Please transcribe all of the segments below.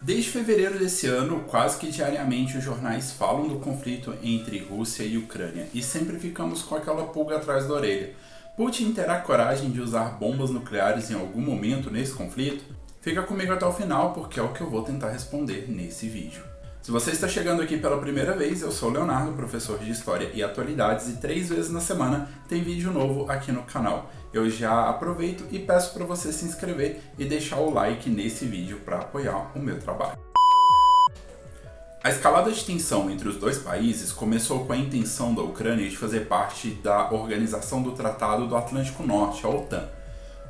Desde fevereiro desse ano, quase que diariamente os jornais falam do conflito entre Rússia e Ucrânia e sempre ficamos com aquela pulga atrás da orelha. Putin terá coragem de usar bombas nucleares em algum momento nesse conflito? Fica comigo até o final porque é o que eu vou tentar responder nesse vídeo. Se você está chegando aqui pela primeira vez, eu sou o Leonardo, professor de História e Atualidades, e 3 vezes na semana tem vídeo novo aqui no canal. Eu já aproveito e peço para você se inscrever e deixar o like nesse vídeo para apoiar o meu trabalho. A escalada de tensão entre os dois países começou com a intenção da Ucrânia de fazer parte da Organização do Tratado do Atlântico Norte, a OTAN.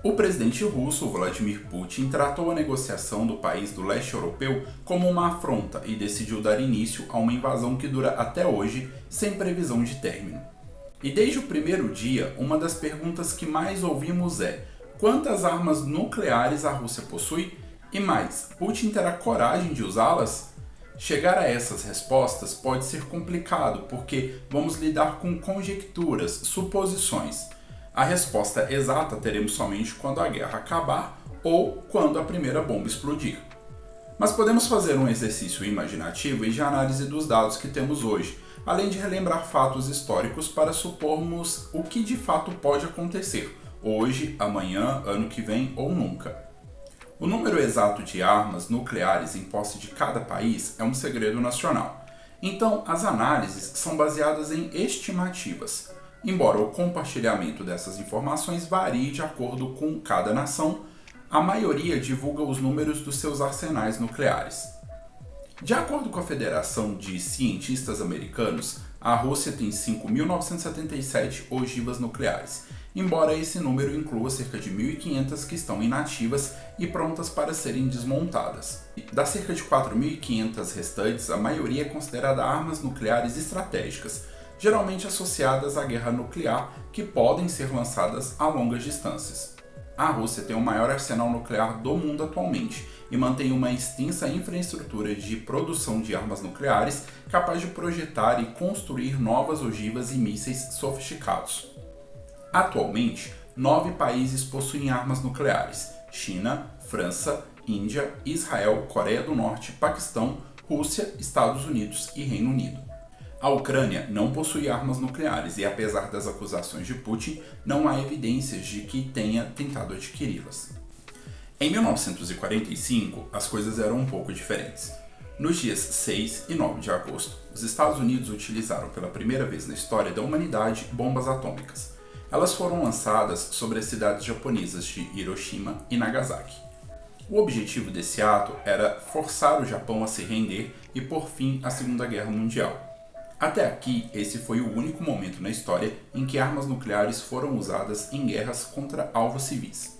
O presidente russo, Vladimir Putin, tratou a negociação do país do leste europeu como uma afronta e decidiu dar início a uma invasão que dura até hoje, sem previsão de término. E desde o primeiro dia, uma das perguntas que mais ouvimos é: quantas armas nucleares a Rússia possui? E mais, Putin terá coragem de usá-las? Chegar a essas respostas pode ser complicado, porque vamos lidar com conjecturas, suposições. A resposta exata teremos somente quando a guerra acabar ou quando a primeira bomba explodir. Mas podemos fazer um exercício imaginativo e de análise dos dados que temos hoje, além de relembrar fatos históricos para supormos o que de fato pode acontecer, hoje, amanhã, ano que vem ou nunca. O número exato de armas nucleares em posse de cada país é um segredo nacional. Então, as análises são baseadas em estimativas. Embora o compartilhamento dessas informações varie de acordo com cada nação, a maioria divulga os números dos seus arsenais nucleares. De acordo com a Federação de Cientistas Americanos, a Rússia tem 5.977 ogivas nucleares, embora esse número inclua cerca de 1.500 que estão inativas e prontas para serem desmontadas. Das cerca de 4.500 restantes, a maioria é considerada armas nucleares estratégicas, geralmente associadas à guerra nuclear, que podem ser lançadas a longas distâncias. A Rússia tem o maior arsenal nuclear do mundo atualmente e mantém uma extensa infraestrutura de produção de armas nucleares capaz de projetar e construir novas ogivas e mísseis sofisticados. Atualmente, 9 países possuem armas nucleares: China, França, Índia, Israel, Coreia do Norte, Paquistão, Rússia, Estados Unidos e Reino Unido. A Ucrânia não possui armas nucleares e, apesar das acusações de Putin, não há evidências de que tenha tentado adquiri-las. Em 1945, as coisas eram um pouco diferentes. Nos dias 6 e 9 de agosto, os Estados Unidos utilizaram pela primeira vez na história da humanidade bombas atômicas. Elas foram lançadas sobre as cidades japonesas de Hiroshima e Nagasaki. O objetivo desse ato era forçar o Japão a se render e pôr fim à Segunda Guerra Mundial. Até aqui, esse foi o único momento na história em que armas nucleares foram usadas em guerras contra alvos civis.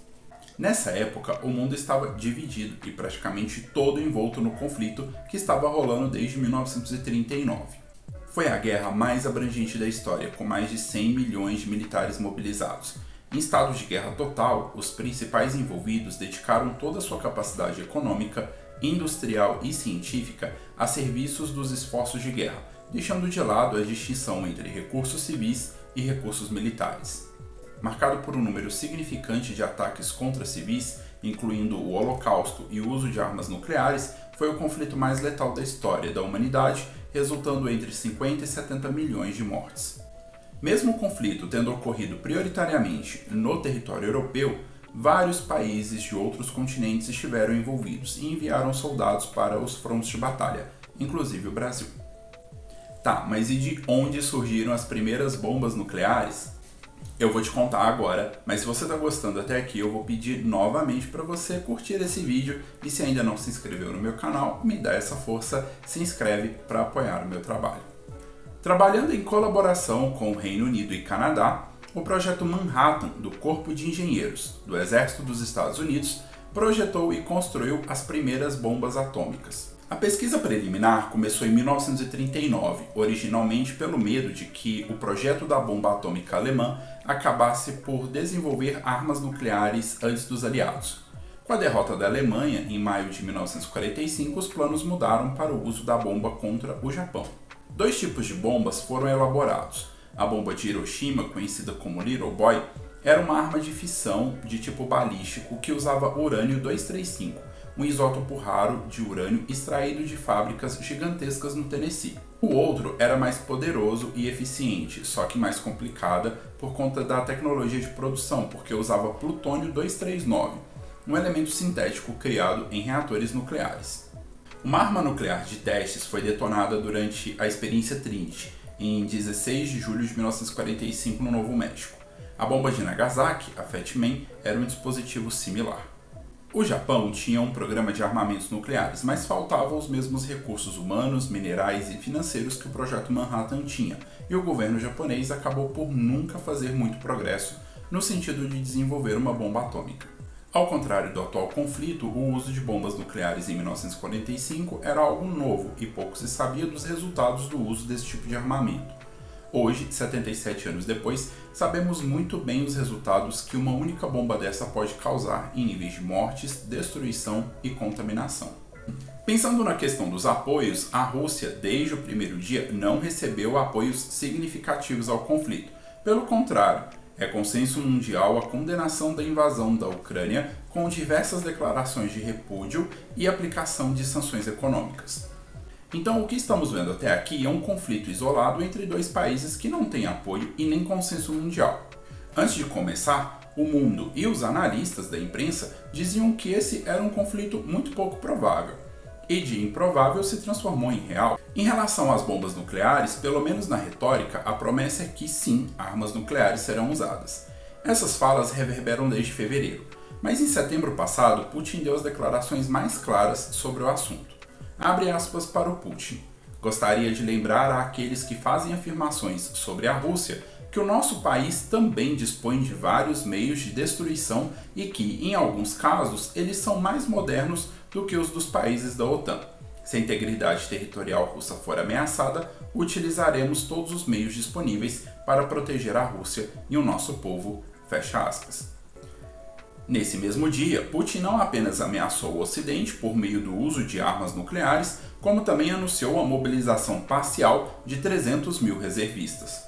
Nessa época, o mundo estava dividido e praticamente todo envolto no conflito que estava rolando desde 1939. Foi a guerra mais abrangente da história, com mais de 100 milhões de militares mobilizados. Em estado de guerra total, os principais envolvidos dedicaram toda a sua capacidade econômica, industrial e científica a serviços dos esforços de guerra, deixando de lado a distinção entre recursos civis e recursos militares. Marcado por um número significante de ataques contra civis, incluindo o Holocausto e o uso de armas nucleares, foi o conflito mais letal da história da humanidade, resultando entre 50 e 70 milhões de mortes. Mesmo o conflito tendo ocorrido prioritariamente no território europeu, vários países de outros continentes estiveram envolvidos e enviaram soldados para os frontes de batalha, inclusive o Brasil. Tá, mas e de onde surgiram as primeiras bombas nucleares? Eu vou te contar agora, mas se você está gostando até aqui, eu vou pedir novamente para você curtir esse vídeo e se ainda não se inscreveu no meu canal, me dá essa força, se inscreve para apoiar o meu trabalho. Trabalhando em colaboração com o Reino Unido e Canadá, o projeto Manhattan do Corpo de Engenheiros do Exército dos Estados Unidos projetou e construiu as primeiras bombas atômicas. A pesquisa preliminar começou em 1939, originalmente pelo medo de que o projeto da bomba atômica alemã acabasse por desenvolver armas nucleares antes dos aliados. Com a derrota da Alemanha, em maio de 1945, os planos mudaram para o uso da bomba contra o Japão. 2 tipos de bombas foram elaborados. A bomba de Hiroshima, conhecida como Little Boy, era uma arma de fissão de tipo balístico que usava urânio-235, um isótopo raro de urânio extraído de fábricas gigantescas no Tennessee. O outro era mais poderoso e eficiente, só que mais complicada por conta da tecnologia de produção, porque usava plutônio 239, um elemento sintético criado em reatores nucleares. Uma arma nuclear de testes foi detonada durante a experiência Trinity, em 16 de julho de 1945 no Novo México. A bomba de Nagasaki, a Fat Man, era um dispositivo similar. O Japão tinha um programa de armamentos nucleares, mas faltavam os mesmos recursos humanos, minerais e financeiros que o Projeto Manhattan tinha, e o governo japonês acabou por nunca fazer muito progresso no sentido de desenvolver uma bomba atômica. Ao contrário do atual conflito, o uso de bombas nucleares em 1945 era algo novo e pouco se sabia dos resultados do uso desse tipo de armamento. Hoje, 77 anos depois, sabemos muito bem os resultados que uma única bomba dessa pode causar em níveis de mortes, destruição e contaminação. Pensando na questão dos apoios, a Rússia, desde o primeiro dia, não recebeu apoios significativos ao conflito. Pelo contrário, é consenso mundial a condenação da invasão da Ucrânia, com diversas declarações de repúdio e aplicação de sanções econômicas. Então, o que estamos vendo até aqui é um conflito isolado entre dois países que não têm apoio e nem consenso mundial. Antes de começar, o mundo e os analistas da imprensa diziam que esse era um conflito muito pouco provável, e de improvável se transformou em real. Em relação às bombas nucleares, pelo menos na retórica, a promessa é que sim, armas nucleares serão usadas. Essas falas reverberam desde fevereiro, mas em setembro passado, Putin deu as declarações mais claras sobre o assunto. Abre aspas para o Putin. Gostaria de lembrar àqueles que fazem afirmações sobre a Rússia que o nosso país também dispõe de vários meios de destruição e que, em alguns casos, eles são mais modernos do que os dos países da OTAN. Se a integridade territorial russa for ameaçada, utilizaremos todos os meios disponíveis para proteger a Rússia e o nosso povo. Fecha aspas. Nesse mesmo dia, Putin não apenas ameaçou o Ocidente por meio do uso de armas nucleares, como também anunciou a mobilização parcial de 300 mil reservistas.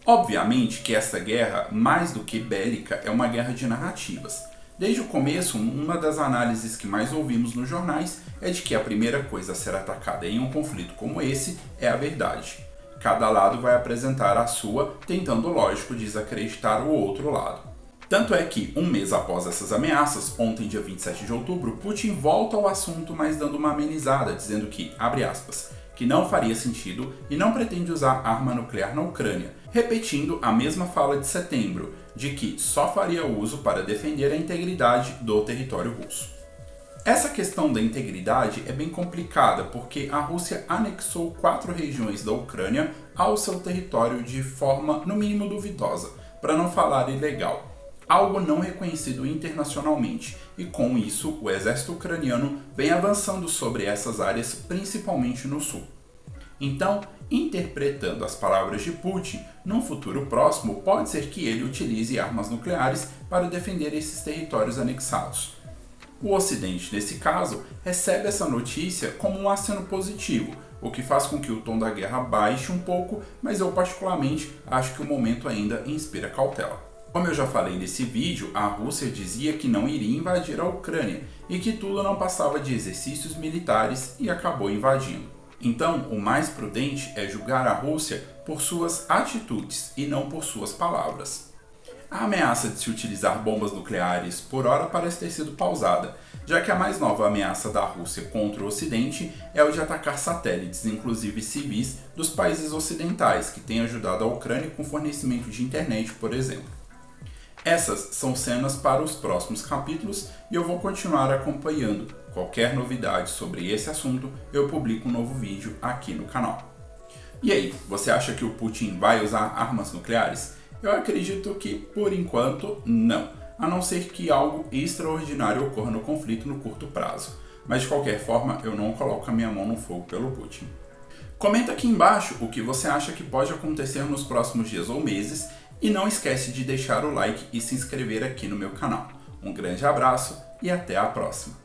Obviamente que essa guerra, mais do que bélica, é uma guerra de narrativas. Desde o começo, uma das análises que mais ouvimos nos jornais é de que a primeira coisa a ser atacada em um conflito como esse é a verdade. Cada lado vai apresentar a sua, tentando, lógico, desacreditar o outro lado. Tanto é que, um mês após essas ameaças, ontem, dia 27 de outubro, Putin volta ao assunto, mas dando uma amenizada, dizendo que, abre aspas, que não faria sentido e não pretende usar arma nuclear na Ucrânia, repetindo a mesma fala de setembro, de que só faria uso para defender a integridade do território russo. Essa questão da integridade é bem complicada, porque a Rússia anexou 4 regiões da Ucrânia ao seu território de forma, no mínimo, duvidosa, para não falar ilegal. Algo não reconhecido internacionalmente, e com isso o exército ucraniano vem avançando sobre essas áreas, principalmente no sul. Então, interpretando as palavras de Putin, num futuro próximo pode ser que ele utilize armas nucleares para defender esses territórios anexados. O Ocidente, nesse caso, recebe essa notícia como um aceno positivo, o que faz com que o tom da guerra baixe um pouco, mas eu particularmente acho que o momento ainda inspira cautela. Como eu já falei nesse vídeo, a Rússia dizia que não iria invadir a Ucrânia e que tudo não passava de exercícios militares e acabou invadindo. Então, o mais prudente é julgar a Rússia por suas atitudes e não por suas palavras. A ameaça de se utilizar bombas nucleares por hora parece ter sido pausada, já que a mais nova ameaça da Rússia contra o Ocidente é o de atacar satélites, inclusive civis, dos países ocidentais, que têm ajudado a Ucrânia com fornecimento de internet, por exemplo. Essas são cenas para os próximos capítulos e eu vou continuar acompanhando. Qualquer novidade sobre esse assunto, eu publico um novo vídeo aqui no canal. E aí, você acha que o Putin vai usar armas nucleares? Eu acredito que, por enquanto, não, a não ser que algo extraordinário ocorra no conflito no curto prazo. Mas de qualquer forma, eu não coloco a minha mão no fogo pelo Putin. Comenta aqui embaixo o que você acha que pode acontecer nos próximos dias ou meses e não esquece de deixar o like e se inscrever aqui no meu canal. Um grande abraço e até a próxima!